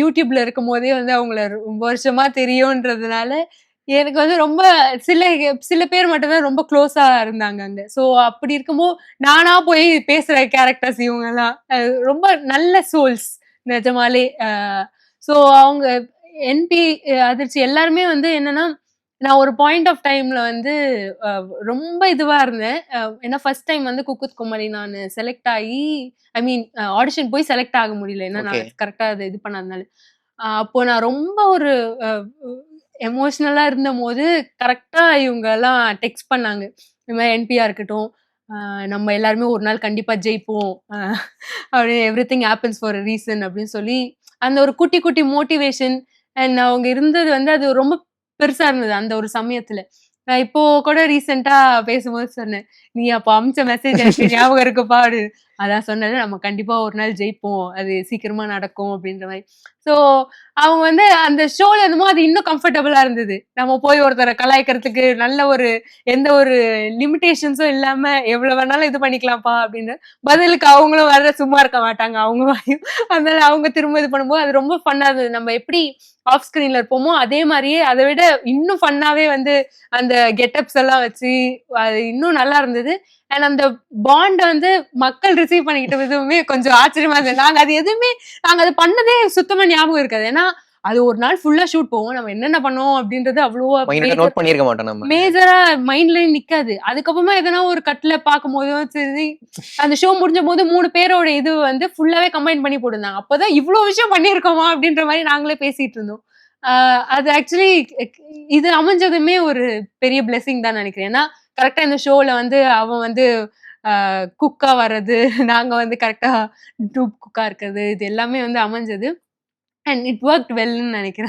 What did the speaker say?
யூடியூப்ல இருக்கும் போதே வந்து அவங்கள ரொம்ப வருஷமா தெரியும்ன்றதுனால எனக்கு வந்து ரொம்ப சில சில பேர் மட்டும்தான் ரொம்ப க்ளோஸா இருந்தாங்க அங்க. ஸோ அப்படி இருக்கும்போது நானா போய் பேசுற கேரக்டர்ஸ் இவங்கலாம் ரொம்ப நல்ல சோல்ஸ் நிஜமாலே. ஸோ அவங்க என்பி அதிர்ச்சி எல்லாருமே வந்து என்னன்னா நான் ஒரு பாயிண்ட் ஆஃப் டைம்ல வந்து ரொம்ப இதுவா இருந்தேன். ஏன்னா ஃபர்ஸ்ட் டைம் வந்து குக் குமரி நான் செலக்ட் ஆகி ஐ மீன் ஆடிஷன் போய் செலக்ட் ஆக முடியல. ஏன்னா ஓகே. நான் கரெக்டா அது இது பண்ணாதனால. அப்போ நான் ரொம்ப ஒரு எமோஷனலா இருந்தபோது கரெக்டா இவங்க எல்லாம் டெக்ஸ்ட் பண்ணாங்க. இந்த மாதிரி என்பியா இருக்கட்டும். நம்ம எல்லாருமே ஒரு நாள் கண்டிப்பா ஜெயிப்போம். அப்படியே everything happens for a reason அப்படின்னு சொல்லி அந்த ஒரு குட்டி குட்டி மோட்டிவேஷன் அண்ட் அவங்க இருந்தது வந்து அது ரொம்ப பெருசா இருந்தது அந்த ஒரு சமயத்துல. நான் இப்போ கூட ரீசெண்டா பேசும்போது சொன்னேன். நீ அப்ப அமிச்ச மெசேஜ் எனக்கு ஞாபகம் இருக்குப்பா அப்படின்னு. அதான் சொன்னது நம்ம கண்டிப்பா ஒரு நாள் ஜெயிப்போம். அது சீக்கிரமா நடக்கும் அப்படின்ற மாதிரி. ஸோ அவங்க வந்து அந்த ஷோல இருந்தமோ அது இன்னும் கம்ஃபர்டபுளா இருந்தது. நம்ம போய் ஒருத்தரை கலாய்க்கிறதுக்கு நல்ல ஒரு எந்த ஒரு லிமிடேஷன்ஸும் இல்லாம எவ்வளவு வேணாலும் இது பண்ணிக்கலாம்ப்பா அப்படின்னு. பதிலுக்கு அவங்களும் வர சும்மா இருக்க மாட்டாங்க. அவங்க வாயும் அதனால அவங்க திரும்ப இது பண்ணும்போது அது ரொம்ப ஃபன்னா இருந்தது. நம்ம எப்படி ஆஃப் ஸ்கிரீன்ல இருப்போமோ அதே மாதிரியே அதை விட இன்னும் ஃபன்னாவே வந்து அந்த கெட்டப்ஸ் எல்லாம் வச்சு அது இன்னும் நல்லா இருந்தது. அண்ட் அந்த பாண்ட் வந்து மக்கள் ரிசீவ் பண்ணிக்கிட்ட விதமே கொஞ்சம் ஆச்சரியமா இருந்தது. நாங்க அது பண்ணதே சுத்தமா ஞாபகம் இருக்காது. ஏன்னா அது ஒரு நாள் ஃபுல்லா ஷூட் போவோம். நம்ம என்னென்ன பண்ணோம் அப்படின்றது அவ்வளவா நோட் பண்ணிருக்க மாட்டோம் நம்ம. மேஜரா மைண்ட்லயும் நிக்காது. அதுக்கப்புறமா எதனா ஒரு கட்ல பார்க்கும்போதும் சரி, அந்த ஷோ முடிஞ்ச போது 3 பேரோட இது வந்து ஃபுல்லாவே கம்பைன் பண்ணி போட்டிருந்தாங்க. அப்பதான் இவ்ளோ விஷயம் பண்ணியிருக்கோமா அப்படின்ற மாதிரி நாங்களே பேசிட்டு இருந்தோம். அது ஆக்சுவலி இது அமைஞ்சதுமே ஒரு பெரிய பிளெஸிங் தான் நினைக்கிறேன். ஏன்னா கரெக்டா இந்த ஷோல வந்து அவன் வந்து குக்கா வர்றது, நாங்க வந்து கரெக்டா டூப் குக்கா இருக்கிறது, இது எல்லாமே வந்து அமைஞ்சது. அண்ட் இட் வொர்க்ட் வெல்ன்னு நினைக்கிறேன்.